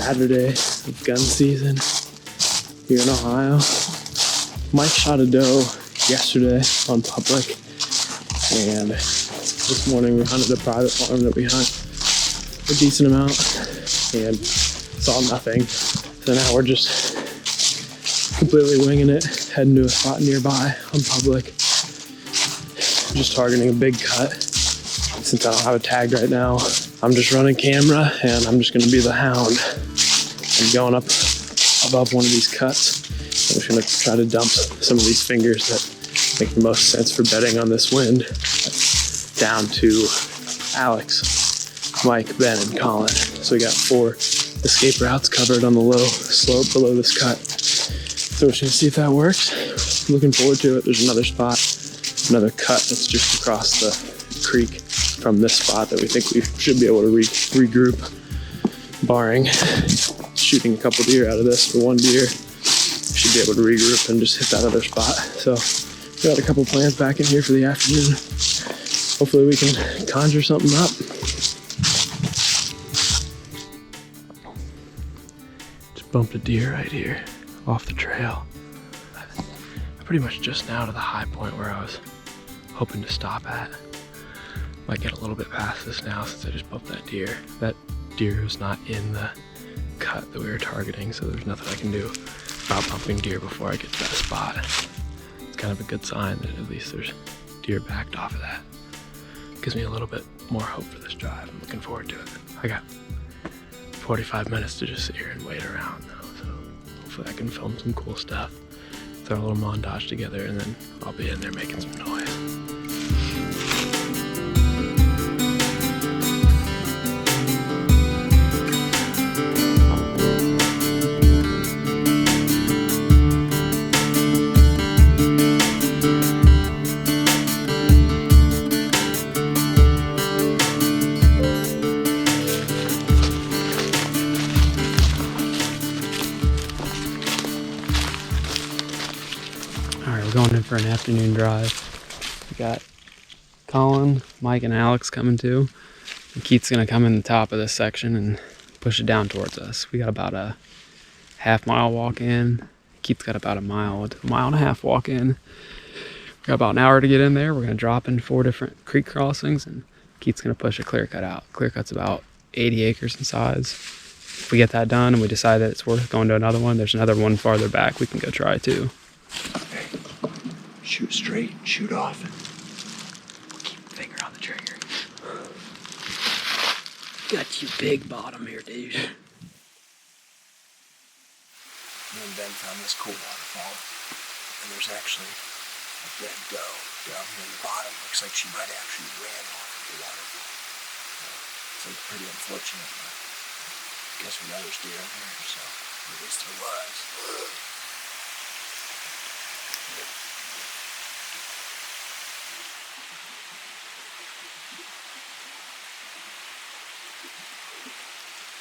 Saturday of gun season here in Ohio. Mike shot a doe yesterday on public, and this morning we hunted a private farm that we hunt a decent amount and saw nothing. So now we're just completely winging it, heading to a spot nearby on public. Just targeting a big cut. Since I don't have a tag right now, I'm just running camera and I'm just gonna be the hound. I'm going up above one of these cuts. I'm just gonna try to dump some of these fingers that make the most sense for bedding on this wind down to Alex, Mike, Ben, and Colin. So we got 4 escape routes covered on the low slope below this cut. So we're just gonna see if that works. Looking forward to it. There's another spot, another cut that's just across the creek from this spot that we think we should be able to regroup, barring shooting a couple deer out of this. For one deer, we should be able to regroup and just hit that other spot. So we got a couple plans back in here for the afternoon. Hopefully we can conjure something up. Just bumped a deer right here off the trail. I'm pretty much just now to the high point where I was hoping to stop at. Might get a little bit past this now since I just bumped that deer. That deer was not in the cut that we were targeting, so there's nothing I can do about bumping deer before I get to that spot. It's kind of a good sign that at least there's deer backed off of that. Gives me a little bit more hope for this drive. I'm looking forward to it. I got 45 minutes to just sit here and wait around though, so hopefully I can film some cool stuff, throw a little montage together, and then I'll be in there making some noise. Going in for an afternoon drive. We got Colin, Mike, and Alex coming too. And Keith's gonna come in the top of this section and push it down towards us. We got about a half-mile walk in. Keith's got about a mile to a mile and a half walk in. We got about an hour to get in there. We're gonna drop in 4 different creek crossings, and Keith's gonna push a clear cut out. Clear cut's about 80 acres in size. If we get that done and we decide that it's worth going to another one, there's another one farther back we can go try too. Shoot straight, shoot off, and keep the finger on the trigger. Got you big bottom here, dude. Me and Ben found this cool waterfall, and there's actually a dead doe down here in the bottom. Looks like she might actually ran off of the waterfall. So it's pretty unfortunate, but I guess we know there's deer in here, so at least there was.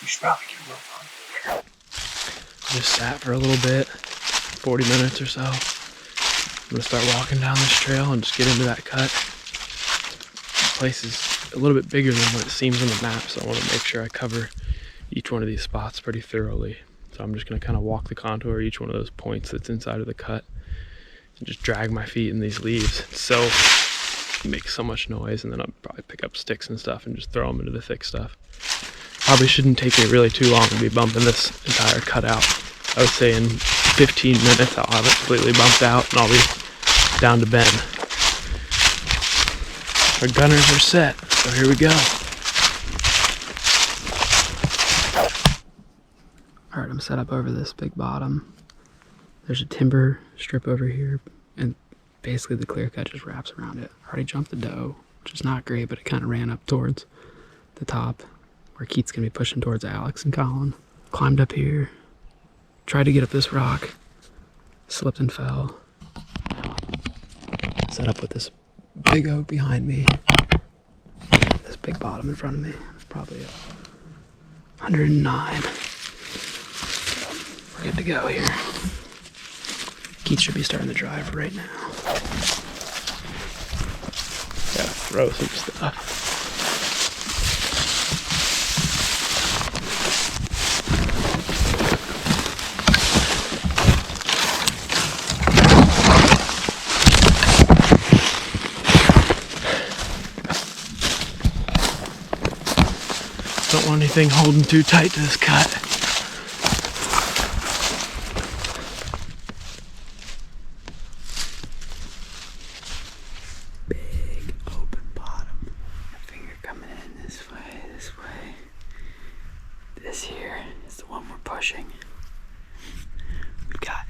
You should probably get a rope on. Just sat for a little bit, 40 minutes or so. I'm gonna start walking down this trail and just get into that cut. The place is a little bit bigger than what it seems on the map, so I want to make sure I cover each one of these spots pretty thoroughly. So I'm just gonna kind of walk the contour each one of those points that's inside of the cut and just drag my feet in these leaves. It makes so much noise, and then I'll probably pick up sticks and stuff and just throw them into the thick stuff. Probably shouldn't take me really too long to be bumping this entire cut out. I would say in 15 minutes I'll have it completely bumped out and I'll be down to Ben. Our gunners are set, so here we go. Alright, I'm set up over this big bottom. There's a timber strip over here, and basically the clear cut just wraps around it. I already jumped the doe, which is not great, but it kind of ran up towards the top, where Keith's gonna be pushing towards Alex and Colin. Climbed up here, tried to get up this rock, slipped and fell. Set up with this big oak behind me, this big bottom in front of me. It's probably 109. We're good to go here. Keith should be starting the drive right now. Gotta throw some stuff. anything holding too tight to this cut. Big open bottom. A finger coming in this way, this way. This here is the one we're pushing. We've got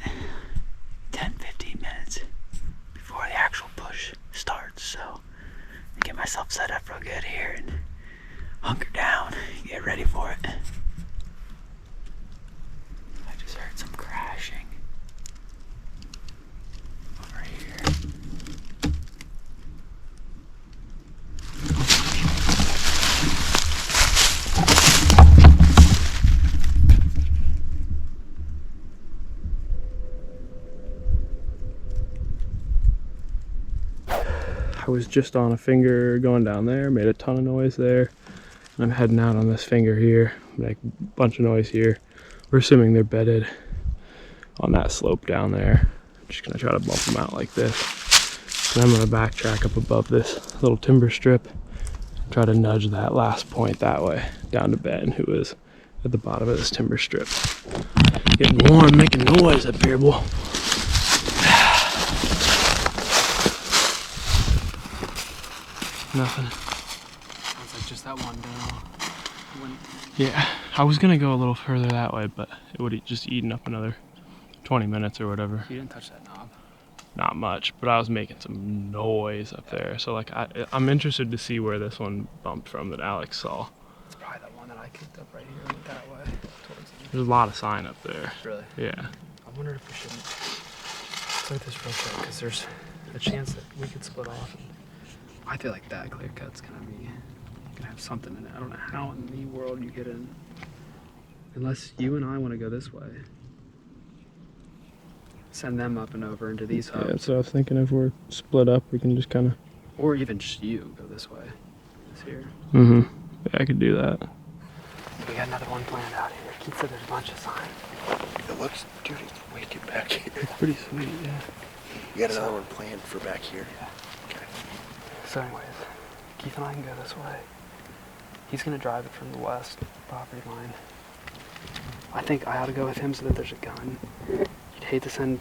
10-15 minutes before the actual push starts, so I get myself set up real good here and hunker down, get ready for it. I just heard some crashing over here. I was just on a finger going down there, made a ton of noise there. I'm heading out on this finger here, make a bunch of noise here. We're assuming they're bedded on that slope down there. I'm just gonna try to bump them out like this. And I'm gonna backtrack up above this little timber strip, try to nudge that last point that way, down to Ben, who is at the bottom of this timber strip. Getting warm, making noise up here, boy. Nothing. Sounds like just that one down. Yeah, I was gonna go a little further that way, but it would have just eaten up another 20 minutes or whatever. You didn't touch that knob. Not much, but I was making some noise up there. So like, I'm interested to see where this one bumped from that Alex saw. It's probably that one that I kicked up right here and went that way towards you. There's a lot of sign up there. Really? Yeah. I wonder if we shouldn't. Let's look at this real quick, because there's a chance that we could split off. And I feel like that clear cut's gonna have something in it. I don't know how in the world you get in, unless you and I want to go this way. Send them up and over into these hubs. Yeah, so I was thinking if we're split up, we can just kind of. Or even just you go this way. This here. Mm-hmm. Yeah, I could do that. We got another one planned out here. Keith said there's a bunch of signs. It looks, dude, it's wicked back here. It's pretty sweet, yeah. You got another one planned for back here? Yeah. Okay. So anyways, Keith and I can go this way. He's gonna drive it from the west property line. I think I ought to go with him so that there's a gun. You'd hate to send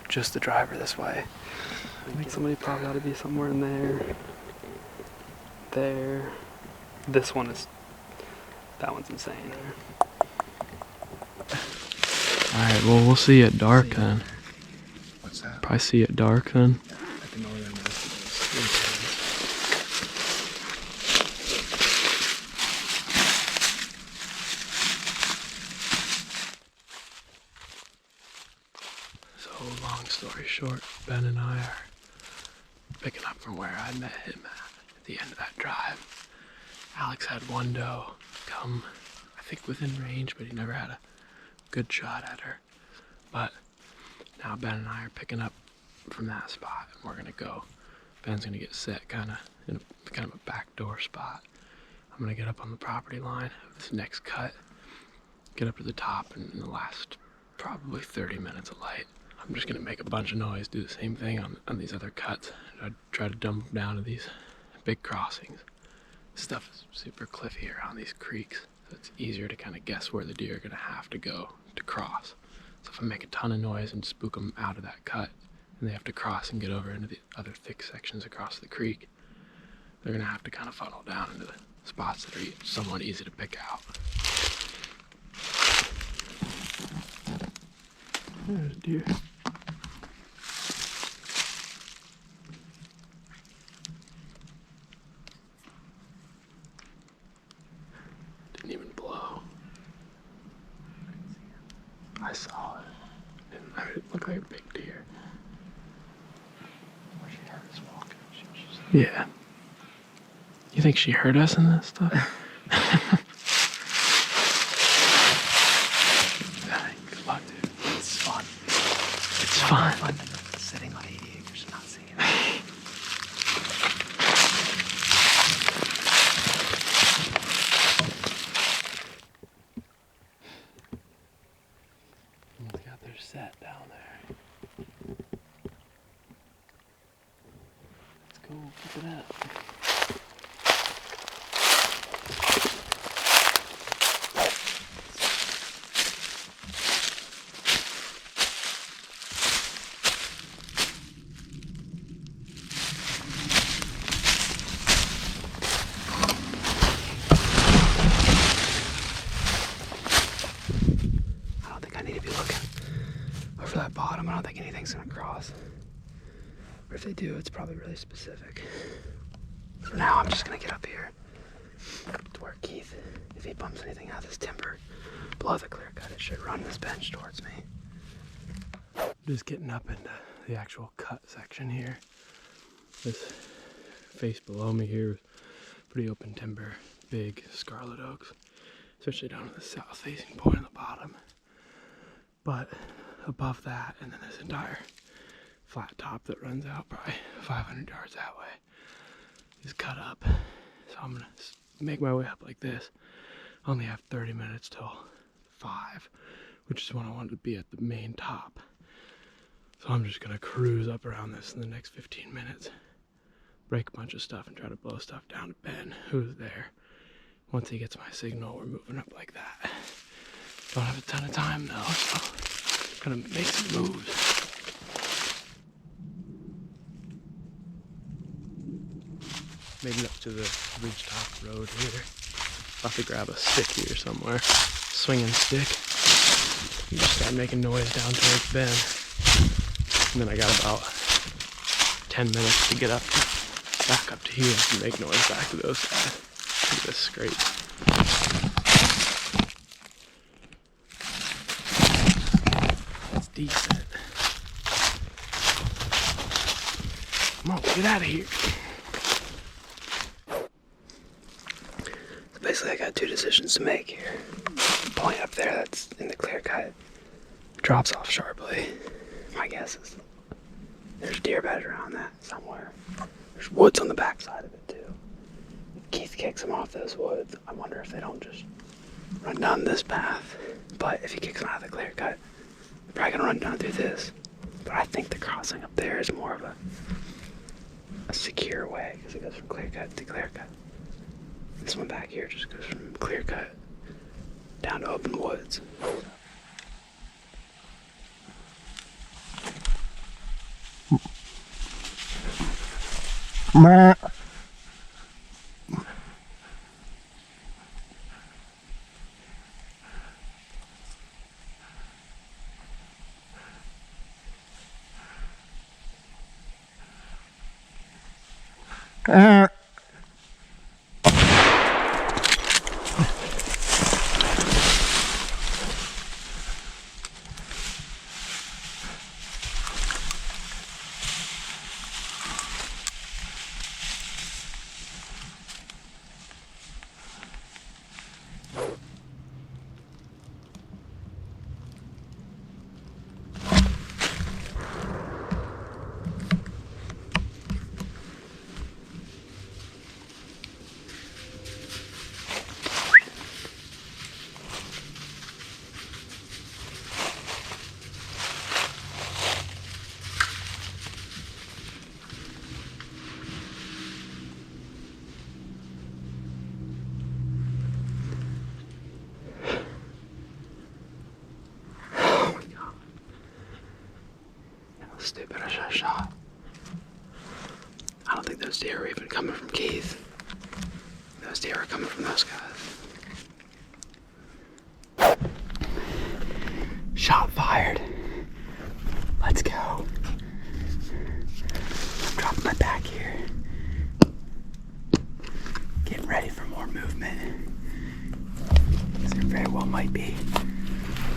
just the driver this way. I think somebody probably ought to be somewhere in there. There. This one is, that one's insane. Alright, well, we'll see you at dark then. What's that? Probably see you at dark then. At the northern So, long story short, Ben and I are picking up from where I met him at the end of that drive. Alex had one doe come, I think within range, but he never had a good shot at her. But now Ben and I are picking up from that spot, and we're gonna go. Ben's gonna get set kind of in a backdoor spot. I'm gonna get up on the property line of this next cut, get up to the top, and in the last probably 30 minutes of light, I'm just gonna make a bunch of noise, do the same thing on these other cuts. I try to dump them down to these big crossings. This stuff is super cliffy around these creeks, so it's easier to kind of guess where the deer are gonna have to go to cross. So if I make a ton of noise and spook them out of that cut, and they have to cross and get over into the other thick sections across the creek, they're gonna have to kind of funnel down into the spots that are somewhat easy to pick out. There's a deer. Didn't even blow. I saw it. It looked like a big deer. Where she heard us walking. Yeah. You think she heard us in this stuff? Good luck, dude. It's fun. It's fun. Sitting on 80 acres and not seeing it. They got their set down there. Let's go keep it up. think I need to be looking over that bottom. I don't think anything's gonna cross. But if they do, it's probably really specific. For now, I'm just gonna get up here to where Keith, if he bumps anything out of this timber below the clear cut, it should run this bench towards me. Just getting up into the actual cut section here. This face below me here is pretty open timber, big scarlet oaks, especially down at the south facing point on the bottom. But above that, and then this entire flat top that runs out probably 500 yards that way is cut up. So I'm gonna make my way up like this. I only have 30 minutes till 5, which is when I wanted to be at the main top. So I'm just gonna cruise up around this in the next 15 minutes, break a bunch of stuff and try to blow stuff down to Ben, who's there. Once he gets my signal, we're moving up like that. Don't have a ton of time though, so gonna make some moves. Made it up to the ridgetop road here. About to grab a stick here somewhere. Swinging stick. And just start making noise down towards Ben. And then I got about 10 minutes to get up, back up to here and make noise back to those guys. Look at this scrape. That's decent. Come on, get out of here. So basically I got two decisions to make here. The point up there that's in the clear cut drops off sharply. My guess is there's deer bed around that somewhere. There's woods on the backside of it too. Keith kicks them off those woods. I wonder if they don't just run down this path. But if he kicks them out of the clear cut, they're probably gonna run down through this. But I think the crossing up there is more of a secure way because it goes from clear cut to clear cut. This one back here just goes from clear cut down to open woods. Stupid, I should have shot. I don't think those deer were even coming from Keith. Those deer were coming from those guys. Shot fired. Let's go. I'm dropping my back here. Getting ready for more movement. There very well might be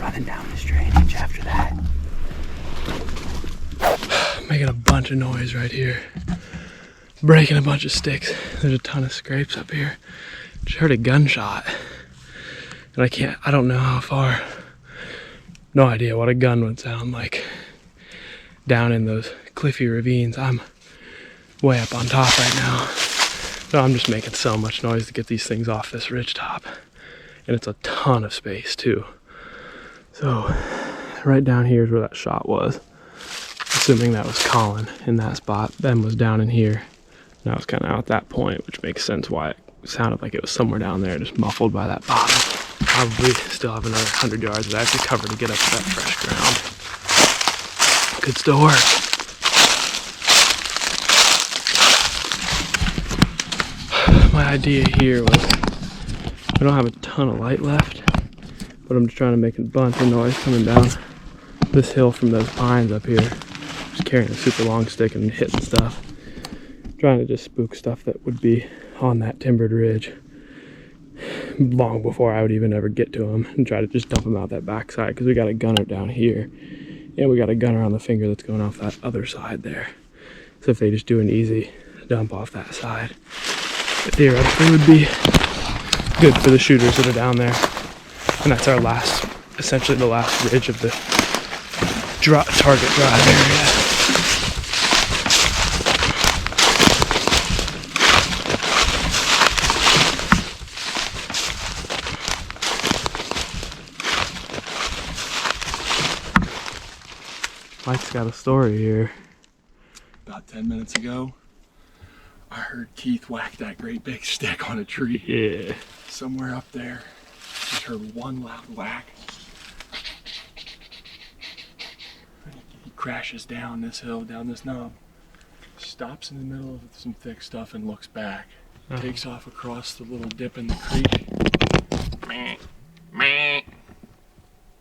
running down this drainage after that. Making a bunch of noise right here. Breaking a bunch of sticks. There's a ton of scrapes up here. Just heard a gunshot. And I don't know how far. No idea what a gun would sound like. Down in those cliffy ravines. I'm way up on top right now. So I'm just making so much noise to get these things off this ridge top. And it's a ton of space too. So right down here is where that shot was. Assuming that was Colin in that spot. Ben was down in here. And I was kind of out at that point, which makes sense why it sounded like it was somewhere down there, just muffled by that bottom. Probably still have another 100 yards that I have to cover to get up to that fresh ground. Could still work. My idea here was, we don't have a ton of light left. but I'm just trying to make a bunch of noise coming down this hill from those pines up here. Just carrying a super long stick and hitting stuff. Trying to just spook stuff that would be on that timbered ridge long before I would even ever get to them, and try to just dump them out that backside, because we got a gunner down here and we got a gunner on the finger that's going off that other side there. So if they just do an easy dump off that side, it theoretically would be good for the shooters that are down there. And that's our last, essentially the last ridge of the target drive area. Mike's got a story here. About 10 minutes ago, I heard Keith whack that great big stick on a tree. Yeah. Somewhere up there. Just heard one loud whack. He crashes down this hill, down this knob. Stops in the middle of some thick stuff and looks back. Takes off across the little dip in the creek. Meh. Meh.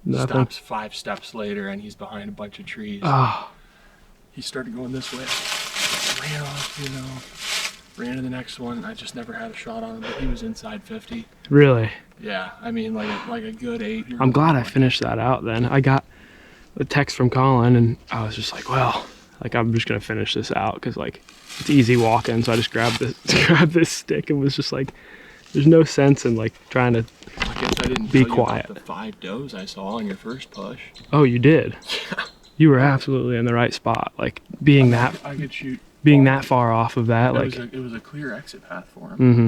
Nothing. Stops 5 steps later and he's behind a bunch of trees. Oh. He started going this way. Ran off, you know. Ran to the next one. I just never had a shot on him, but he was inside 50. Really? Yeah, I mean like a good 8. I'm glad I finished that out then. I got a text from Colin and I was just like, well, like I'm just gonna finish this out because like it's easy walking. So I just grabbed this stick and was just like, there's no sense in like trying to I guess I didn't be tell you quiet. about the 5 does I saw on your first push. Oh, you did? Yeah. You were absolutely in the right spot. Like being I could shoot. that far off of that, like it was a clear exit path for him. mm-hmm.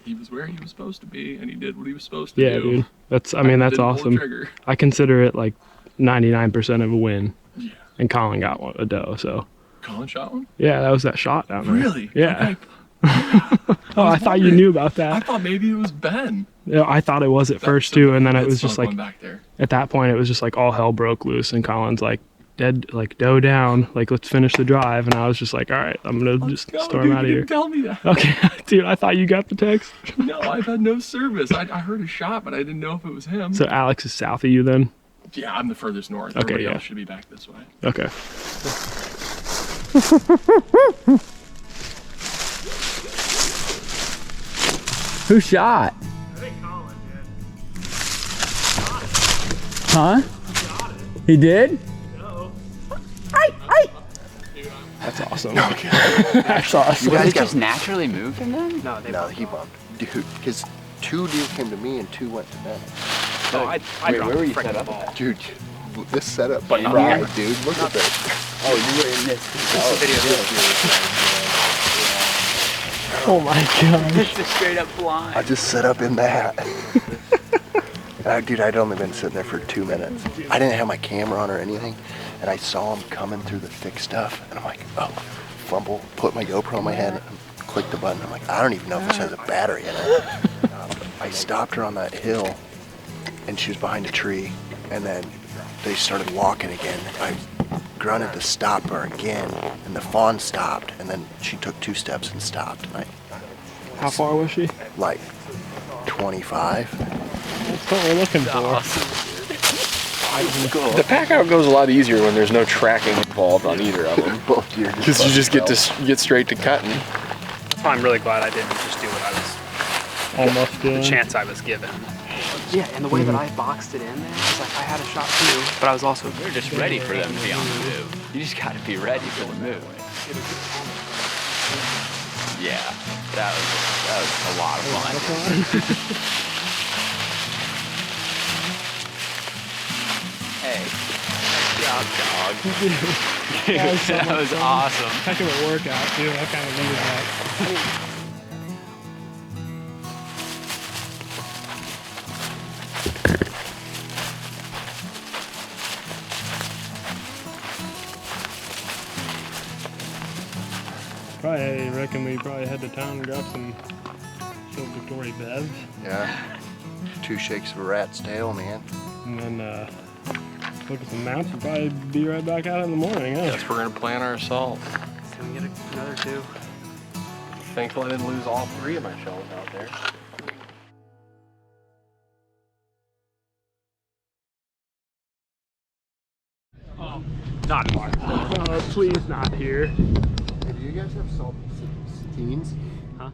He was where he was supposed to be, and he did what he was supposed to do. Yeah, dude. That's I mean that's didn't pull the awesome. trigger. I consider it like 99% of a win. Yeah. And Colin got a doe, so Colin shot one? yeah, that was that shot down there. Really? Yeah. Okay. Oh, I thought you knew about I that. thought maybe it was Ben. Yeah, I thought it was at first too, and then it was just like back there. at that point it was just like all hell broke loose, and Colin's like dead, like doe down, like let's finish the drive, and I was just like, all right, I'm gonna just storm dude, out of you here. didn't tell me that. Okay, dude, I thought you got the text. No, I've had no service. I heard a shot, but I didn't know if it was him. So Alex is south of you then? Yeah, I'm the furthest north. Okay, Everybody yeah. else should be back this way. Okay. Who shot? I think Colin did. Huh? He did? No. That's awesome. That's awesome. Did it just naturally move him then? No, No, he bumped. Dude, because 2 deer came to me and 2 went to Ben. No, I Wait, where were you set up at? Dude, this setup, But not right, here. dude. Look at this. Oh, you were in this. Oh my god. It's a straight up blind. I just set up in that. Dude, I'd only been sitting there for 2 minutes. I didn't have my camera on or anything, and I saw him coming through the thick stuff, and I'm like, oh, fumble, put my GoPro on my head, and click the button. I'm like, I don't even know if this has a battery in it. I stopped her on that hill, and she was behind a tree, and then they started walking again. I grunted to stop her again, and the fawn stopped, and then she took 2 steps and stopped. And How far was she? like 25. That's what we're looking for. The pack out goes a lot easier when there's no tracking involved on either of them. Both deer Because you just get straight to cutting. I'm really glad I didn't just do what I was, Almost the doing. chance I was given. Yeah, and the way that I boxed it in there, it's like I had a shot too, but I was also You're just ready for them to be on the move. You just gotta be ready for the move. Yeah, that was a lot of fun. Hey, nice job, dog. That was awesome. Heck of a workout, too. I kind of needed that. Probably, I reckon we probably head to town and grab some Victoria Bevs, Yeah. 2 shakes of a rat's tail, man. and then look at some mounts and probably be right back out in the morning, huh? Guess we're gonna plan our assault. so we get another 2. Thankful I didn't lose all 3 of my shells out there. Not in March. Please not here. Hey, do you guys have saltines? Huh?